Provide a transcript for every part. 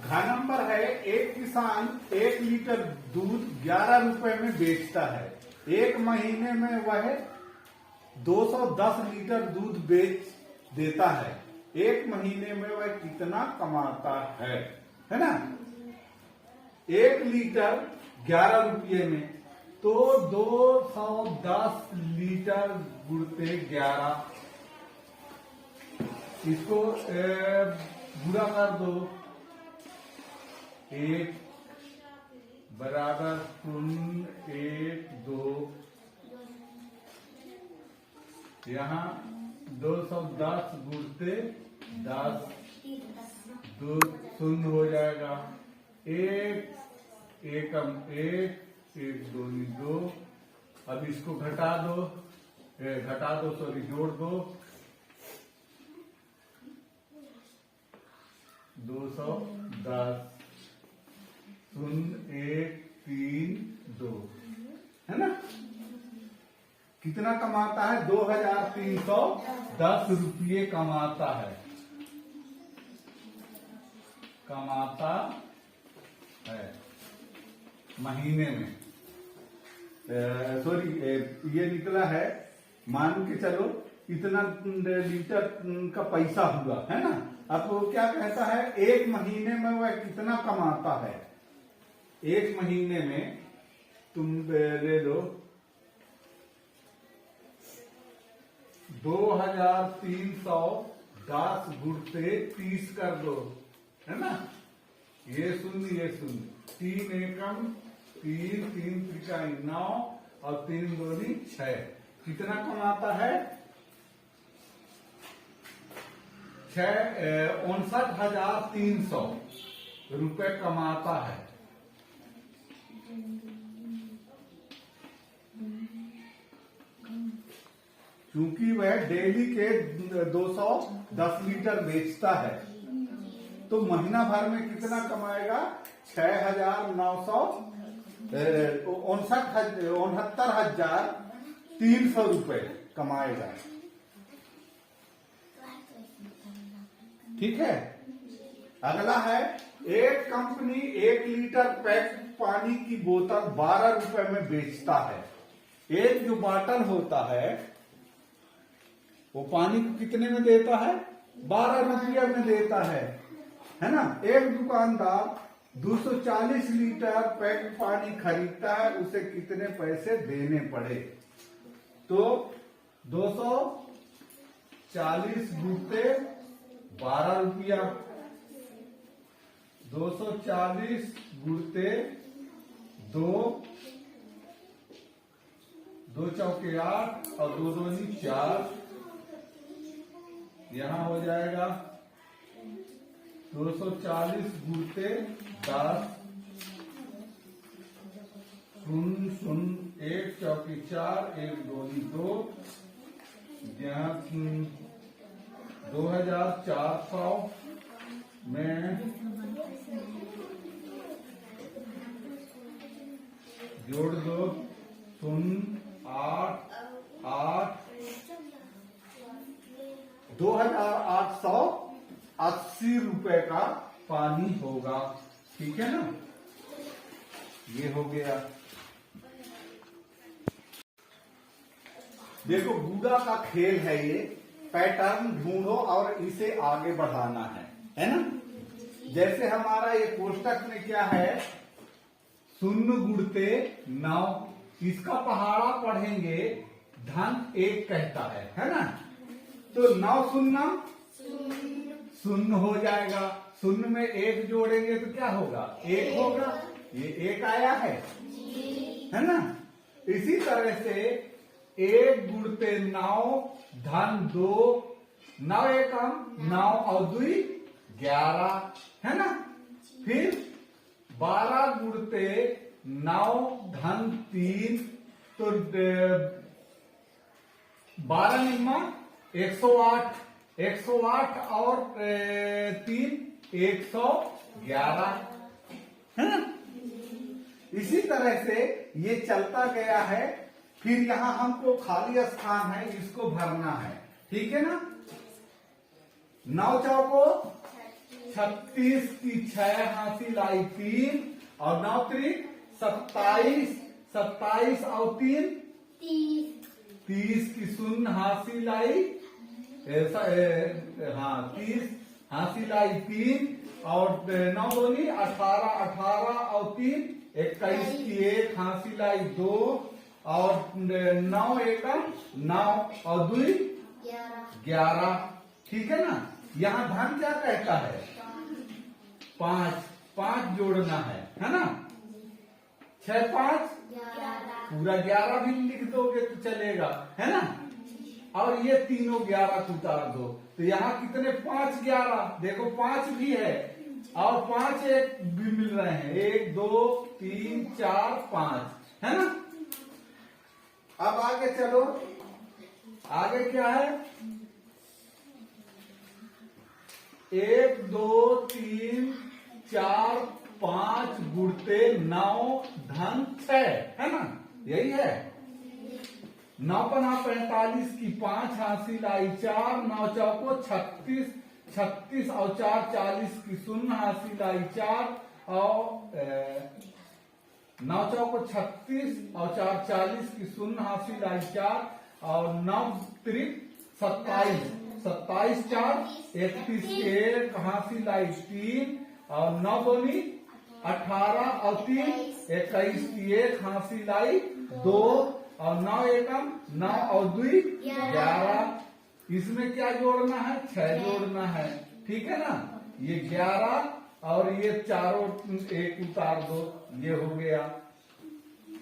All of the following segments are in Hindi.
घ नंबर है, एक किसान 1 लीटर दूध 11 रुपए में बेचता है। एक महीने में वह 210 लीटर दूध बेच देता है। एक महीने में वह कितना कमाता है ना। 1 लीटर 11 रुपये में, तो 210 लीटर गुणते 11, इसको गुणा कर दो। 1 बराबर 0, 1, 2, यहाँ 210 गुणते 10, 2 शून्य हो जाएगा। 1 एकम 1, 1 दूनी 2। अब इसको घटा दो, सॉरी जोड़ दो। 210 0, 1, 3, 2 है ना। कितना कमाता है? 2310 रुपये कमाता है। महीने में। सॉरी, ये निकला है, मान के चलो इतना लीटर का पैसा हुआ है ना। अब वो क्या कहता है, एक महीने में वह कितना कमाता है। एक महीने में तुम ले लो 2310 गुणते 30 कर दो, है ना। ये शून्य 3 एकम 3, 3 त्रिकाई 9 और 3 दूनी 6। कितना कमाता है? 59,300 रुपए कमाता है। क्योंकि वह डेली के 210 लीटर बेचता है, तो महीना भर में कितना कमाएगा? 69,300 रुपए कमाएगा। ठीक है। अगला है, एक कंपनी 1 लीटर पैक पानी की बोतल 12 रुपए में बेचता है। एक जो बॉटल होता है वो पानी को कितने में देता है? 12 रुपये में देता है ना। एक दुकानदार 240 लीटर पैक पानी खरीदता है, उसे कितने पैसे देने पड़े? तो 240 गुणते 12 रुपया, 240 गुणते 2, 2 चौके 8 और 2 दूनी 4। यहां हो जाएगा 240 गुणते 10, 0, 0, 1 चौकी 4, 1 दूनी 2। यहाँ 2400 में जोड़ दो, 0, 8, 8, 2880 रुपए का पानी होगा। ठीक है ना। ये हो गया। देखो, गुड़ा का खेल है ये। पैटर्न ढूंढो और इसे आगे बढ़ाना है ना। जैसे हमारा ये कोष्टक में क्या है, 0 गुणते 9। इसका पहाड़ा पढ़ेंगे, धन 1 कहता है ना। तो 9 0 0 हो जाएगा। 0 में 1 जोड़ेंगे तो क्या होगा? 1 होगा। ये 1 आया है ना। इसी तरह से 1 गुणते 9 धन 2, 9 एकम 9 और 2 11 है ना। फिर 12 गुणते 9 धन 3, तो 12 निम्मा 108, 108 और 3 111 है ना। इसी तरह से ये चलता गया है। फिर यहाँ हमको खाली स्थान है, इसको भरना है। ठीक है ना। 9 चौको 36 की 6 हासिल आई 3 और 9 त्रिक 27, 27 और 3 30 की शून्य हासिल आई हाँ 30 हासिल आई 3 और 9 दूनी 18, 18 और 3 21 की 1 हासिल आई 2 और 9 एकम 9 और 2 11। ठीक है ना। यहाँ धन क्या कहता है 5, 5 जोड़ना है ना। 6 5 पूरा 11 भी लिख दोगे तो चलेगा, है ना। और ये तीनों 11 को उतार दो तो यहाँ कितने 5 11 देखो 5 भी है और 5 एक भी मिल रहे हैं 1 2 3 4 5 है ना। अब आगे चलो, आगे क्या है 1 2 3 4 5 गुणते 9 धन 6 है ना, यही है। 9 पना 45 की 5 हासिल आई 4, 9 चौको 36, 36 और 4 40 की शून्य हासिल आई 4 और 9 चौको 36 और 4 40 की शून्य हासिल आई 4 और 9 त्रिक 27, 27 4 31 की 1 हासिल आई 3 और 9 दूनी 18 और 3 21 की 1 हासिल आई 2 और 9 एकम 9 और 2 11। इसमें क्या जोड़ना है 6 जोड़ना है, ठीक है ना। ये 11 और ये चारों एक उतार दो, ये हो गया।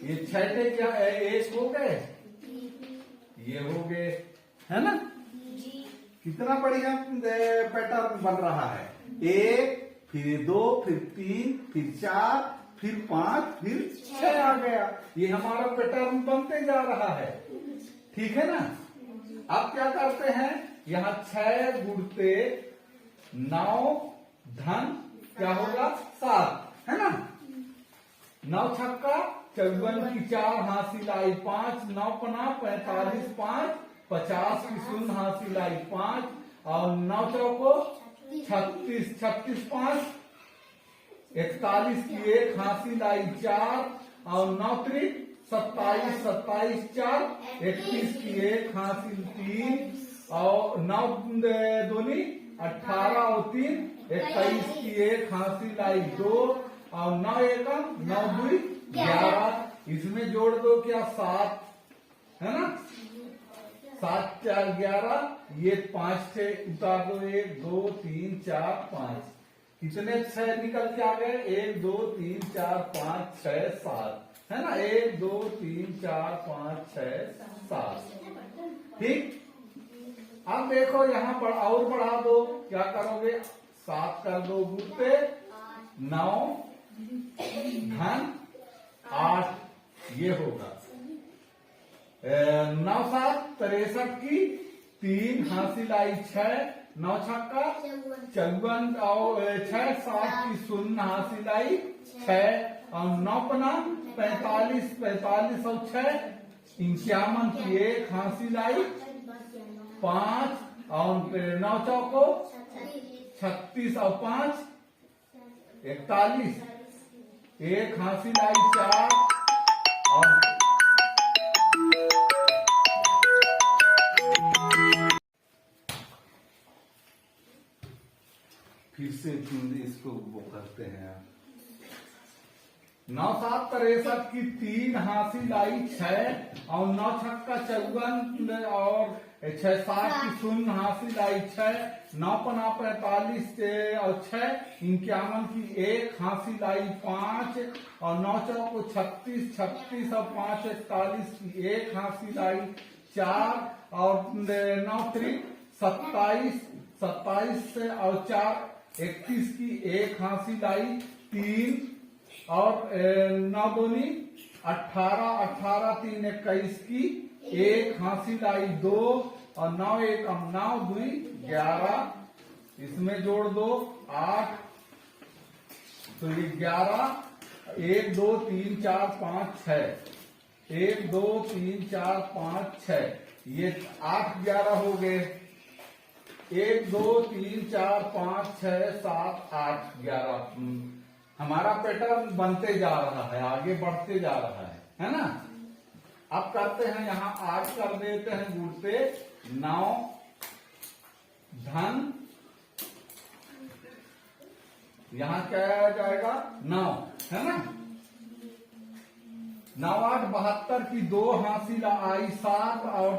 ये 6 क्या है 1 हो गए, ये हो गए, है ना। कितना बढ़िया पैटर्न बन रहा है। 1 फिर 2 फिर 3 फिर 4 फिर 5 फिर 6 आ गया। ये हमारा पैटर्न बनते जा रहा है, ठीक है ना। अब क्या करते हैं यहाँ 6 गुणते 9 धन क्या होगा 7 है ना। 9 छक्का 54 की 4 हासिल आई 5, 9 पना 45 5 50 की शून्य हासिल आई 5 और 9 चौको 36, 36 5 41 की 1 हासिल आई 4 और 9 त्रिक 27, 27 4 31 की 1 हासिल 3 और 9 दूनी 18 और 3 21 की 1 हासिल आई 2 और 9 एकम 9 2 11। इसमें जोड़ दो क्या 7 है ना। 7 4 11 ये 5 से उतार दो 1 2 3 4 5 कितने 6 निकल के आ गए 1 2 3 4 5 6 7 है ना। 1 2 3 4 5 6 7 ठीक। अब देखो यहाँ पर और बढ़ा दो, क्या करोगे 7 कर दो गुणते 9 धन 8 ये होगा 9 7 63 की 3 हासिल आई 6, 9 छक्का 54 और 6 7 की शून्य हासिल आई 6 और 9 पना 45 45 और 6 51 की 1 हासिल आई 5 और 9 चौको 36 और 5 41 1 हासिल आई 4 और फिर से इसको वो करते हैं 9 7 63 की 3 हासिल आई 6 और 9 छक्का 54 और 6 7 की शून्य हासिल आई 6, 9 पना 45 और 6 51 की 1 हासिल आई 5 और 9 चौको 36 36 और 5 41 की 1 हासिल आई 4 और 9 त्रिक 27 27 से और 4 31 की 1 हासिल आई 3 और 9 दूनी 18 18 3 21 की 1 हासिल आई 2 और 9 1 9 2 11। इसमें जोड़ दो 8 तो ये 11 1 2 3 4 5 6 1 2 3 4 5 6 ये 8 11 हो गए, 1 2 3 4 5 6 7 8 11 हमारा पैटर्न बनते जा रहा है, आगे बढ़ते जा रहा है ना। अब करते हैं यहाँ 8 कर देते हैं गुणते 9 धन, यहाँ क्या आ जाएगा 9, है ना। 9 8 72 की 2 हासिल आई 7 और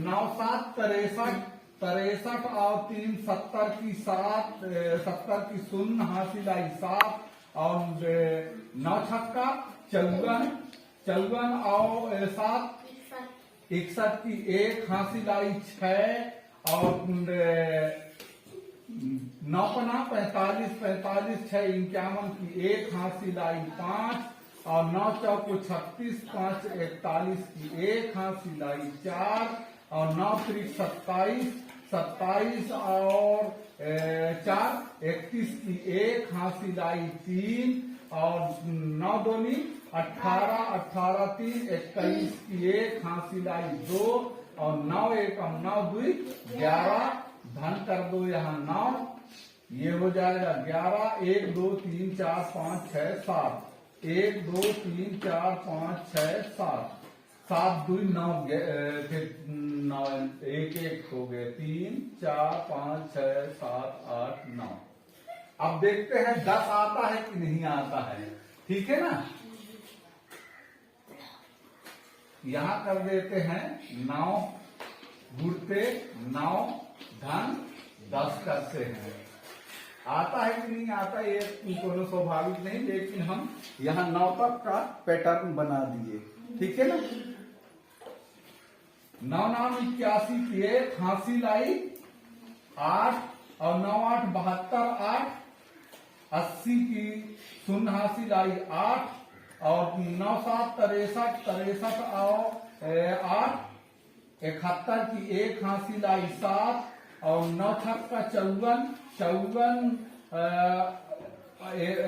9 7 63 63 और 3 70 की 7 70 की 0 हासिल आई 7 और 9 छक्का 54 54 और 7 61 की 1 हासिल आई 6 और 9 पना 45 45 6 51 की 1 हासिल आई 5 और 9 चौको 36 5 41 की 1 हासिल आई 4 और 9 त्रिक 27 27 और 4 31 की 1 हासिल आई 3 और 9 दूनी 18 18 3 21 की 1 हासिल आई 2 और 9 एकम 9 2 11 धन कर दो यहाँ 9, ये हो जाएगा 11 1 2 3 4 5 6 7 1 2 3 4 5 6 7 7 2 9 फिर 9 1 1 हो गए 3 4 5 6 7 8 9। अब देखते हैं 10 आता है कि नहीं आता है, ठीक है ना। यहां कर देते हैं 9 गुणते 9 धन 10 करते हैं। आता है कि नहीं आता ये कोनो स्वाभाविक नहीं, लेकिन हम यहाँ 9 तक का पैटर्न बना दिए, ठीक है ना। 9 9 81 की 1 हासिल आई 8 और 9 8 72 8 80 की 0 हासिल आई 8 और 9 7 63 63 और 8 71 की 1 हासिल आई 7 और 9 छक्का 54 54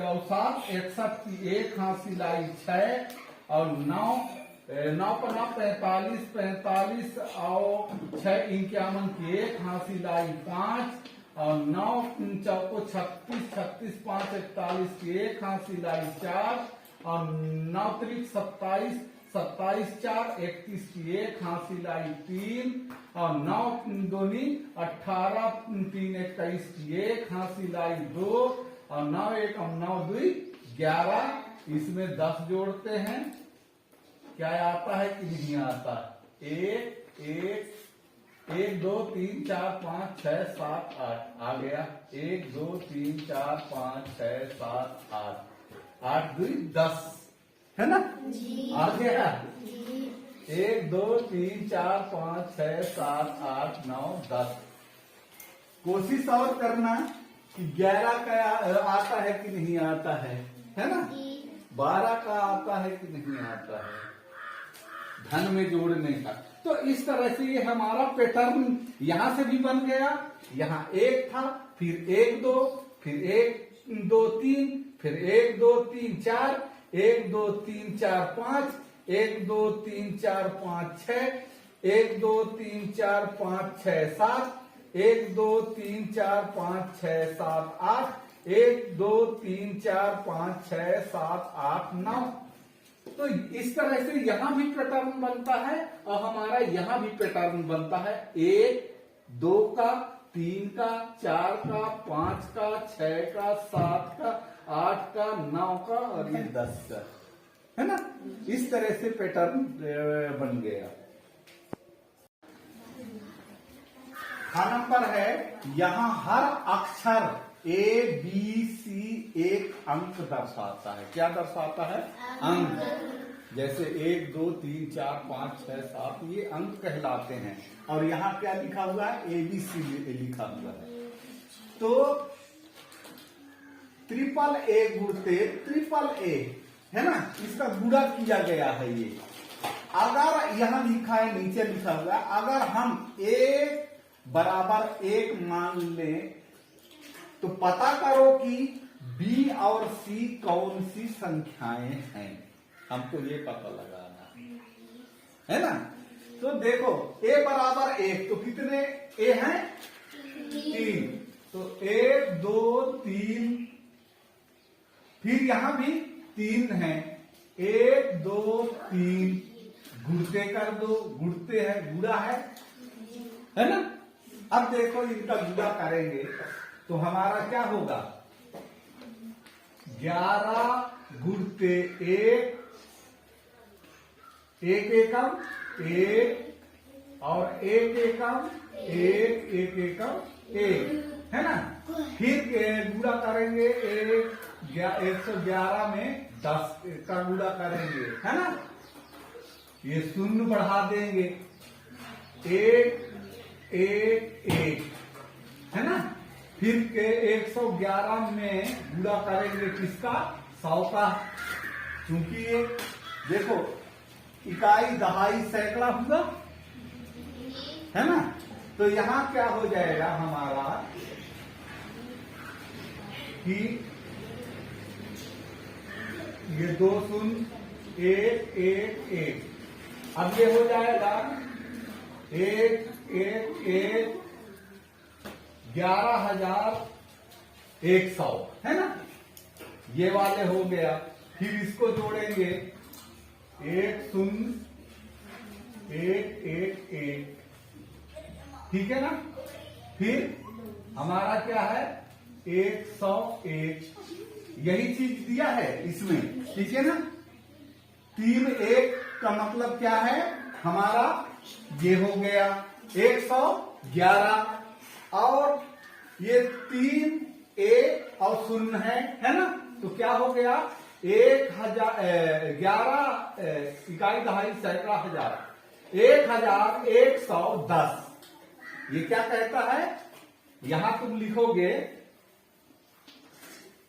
और 7 61 की 1 हासिल आई 6 और 9 9 पना 45 45 और 6 51 की 1 हासिल आई 5 और 9 चौको 36 36 5 41 की 1 हासिल आई 4 और 9 त्रिक 27 27 4 31 की 1 हासिल आई 3 और 9 दूनी 18 3 21 की 1 हासिल आई 2 और 9 1 9 2 11। इसमें 10 जोड़ते हैं, क्या आता है कि नहीं आता। 1 1 1 2 3 4 5 6 7 8 आ गया। 1 2 3 4 5 6 7 8 8 2 10 है ना, आ गया। 1 2 3 4 5 6 7 8 9 10। कोशिश और करना कि 11 का आता है कि नहीं आता है ना। 12 का आता है कि नहीं आता है धन में जोड़ने का। तो इस तरह से ये हमारा पैटर्न यहां से भी बन गया। यहाँ 1 था, फिर 1 2, फिर 1 2 3, फिर 1 2 3 4, 1 2 3 4 5, 1 2 3 4 5 6, 1 2 3 4 5 6 7, 1 2 3 4 5 6 7 8, 1 2 3 4 5 6 7 8 9। तो इस तरह से यहां भी पैटर्न बनता है और हमारा यहां भी पैटर्न बनता है। 1 2 का, 3 का, 4 का, 5 का, 6 का, 7 का, 8 का, 9 का और ये 10 का, है ना। इस तरह से पैटर्न बन गया। नंबर है यहां हर अक्षर A B C एक अंक दर्शाता है। क्या दर्शाता है? अंक। जैसे 1 2 3 4 5 6 7 ये अंक कहलाते हैं। और यहाँ क्या लिखा हुआ है? ABC लिखा हुआ है। तो ट्रिपल ए गुणते ट्रिपल ए है ना, इसका गुणा किया गया है। ये अगर यहां लिखा है, नीचे लिखा हुआ है, अगर हम A बराबर 1 मान लें तो पता करो कि B और C कौन सी संख्याएं हैं। हमको ये पता लगाना है ना। तो देखो ए बराबर 1, तो कितने ए हैं? 3। तो 1 2 3, फिर यहां भी 3 है। 1 2 3 गुणते कर दो, गुणते है, गुणा है ना। अब देखो इनका गुणा करेंगे तो हमारा क्या होगा? 11 गुणते 1, 1 एकम 1 और 1 एकम 1, 1 एकम 1, है ना। फिर गुणा करेंगे 111 में 10 का गुणा करेंगे, है ना। ये शून्य बढ़ा देंगे, 1 1 1, है ना। फिर 111 में गुणा करेंगे किसका? 100 का, क्योंकि ये देखो इकाई दहाई सैकड़ा हुआ, है ना। तो यहां क्या हो जाएगा हमारा कि ये 2 शून्य 1 1 1, अब ये हो जाएगा 1 1 1 11,100, है ना। ये वाले हो गया। फिर इसको जोड़ेंगे 1 0 1 1 1, ठीक है ना। फिर हमारा क्या है? 101, यही चीज दिया है इसमें, ठीक है ना। 3 1 का मतलब क्या है हमारा? ये हो गया 111, और ये 3 1 और 0 है ना। तो क्या हो गया? 11 इकाई दहाई सैकड़ा हजार, 1110। ये क्या कहता है? यहां तुम लिखोगे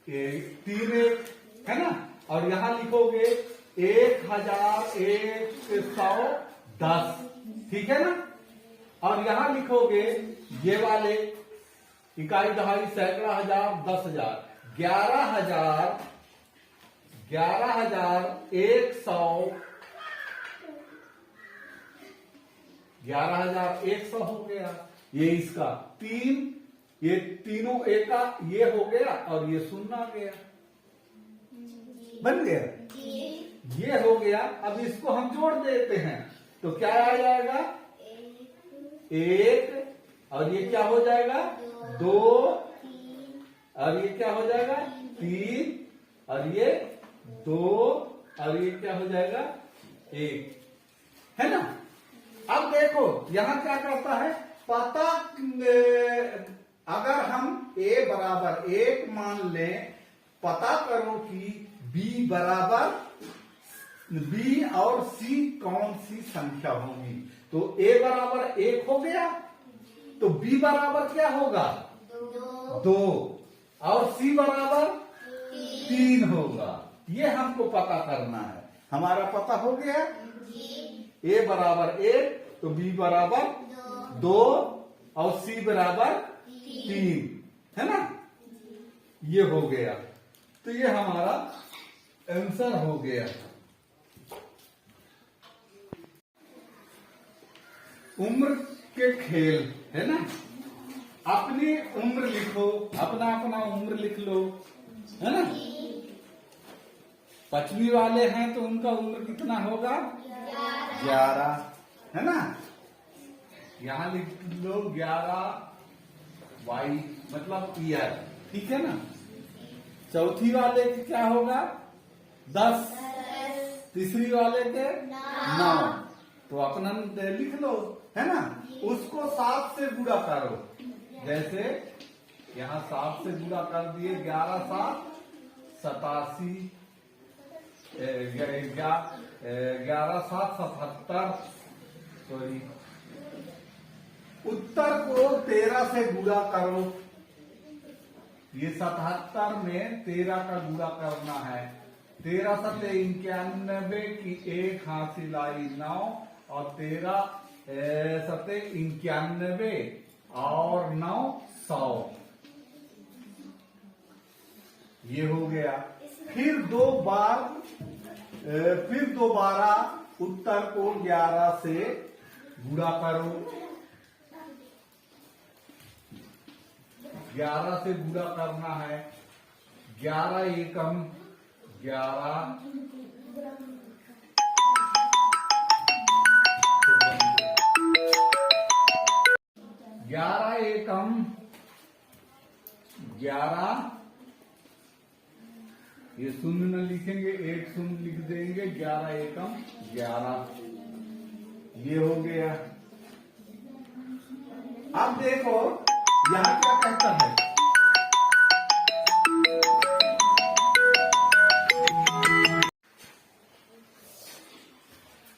3 1, है ना, और यहां लिखोगे 1110, ठीक है ना। और यहां लिखोगे ये वाले इकाई दहाई सैकड़ा हजार 10,000, 11,100 11,100 हो गया। ये इसका 3, ये तीनों एक का ये हो गया और ये 0 आ गया, बन गया, ये हो गया। अब इसको हम जोड़ देते हैं तो क्या आ जाएगा? 1, और ये क्या हो जाएगा? 2, और ये क्या हो जाएगा? 3, और ये 2, और ये क्या हो जाएगा? 1, है ना। अब देखो यहां क्या करता है? पता, अगर हम a बराबर 1 मान लें, पता करो कि b बराबर b और c कौन सी संख्या होगी। तो a बराबर 1 हो गया, तो b बराबर क्या होगा? 2, और c बराबर 3 होगा। ये हमको पता करना है। हमारा पता हो गया, a बराबर 1 तो b बराबर 2 और c बराबर 3, है ना। ये हो गया, तो ये हमारा आंसर हो गया। उम्र के खेल, है ना। अपनी उम्र लिखो, अपना अपना उम्र लिख लो, है ना। 5वीं वाले हैं तो उनका उम्र कितना होगा? 11, है ना। यहां लिख लो 11 वाई, मतलब ईयर, ठीक है ना। 4थी वाले के क्या होगा? 10, तीसरी वाले के 9, तो अपना लिख लो, है ना। उसको 7 से गुणा करो, जैसे यहां 7 से गुणा कर दिए, 11 7 87, 11 7 77, सॉरी। उत्तर को 13 से गुणा करो, ये 77 में 13 का गुणा करना है। 13 सत्ते 91 की 1 हासिल आई 9, और 13 सत्ते 91 और 9 100, ये हो गया। फिर दोबारा उत्तर को 11 से गुणा करो, 11 से गुणा करना है, 11 एकम 11, 11 एकम 11, ये शून्य न लिखेंगे, एक शून्य लिख देंगे, 11 एकम 11, ये हो गया। अब देखो यहां क्या कहता है,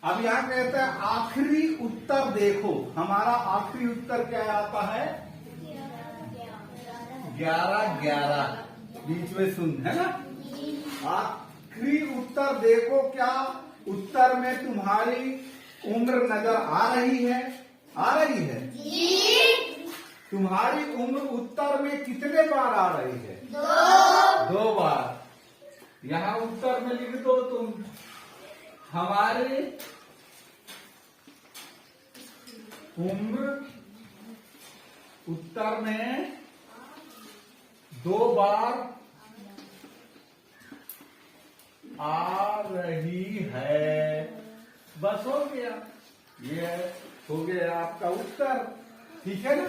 अब यहां कहता है आखिरी उत्तर देखो, हमारा आखिरी उत्तर क्या आता है, 11 11, बीच में शून्य है ना। आखिरी उत्तर देखो, क्या उत्तर में तुम्हारी उम्र नजर आ रही है, आ रही है जी। तुम्हारी उम्र उत्तर में कितने बार आ रही है, 2 बार। यहां उत्तर में लिख दो तुम, हमारी उम्र उत्तर में 2 बार आ रही है, बस हो गया, ये हो गया आपका उत्तर, ठीक है ना।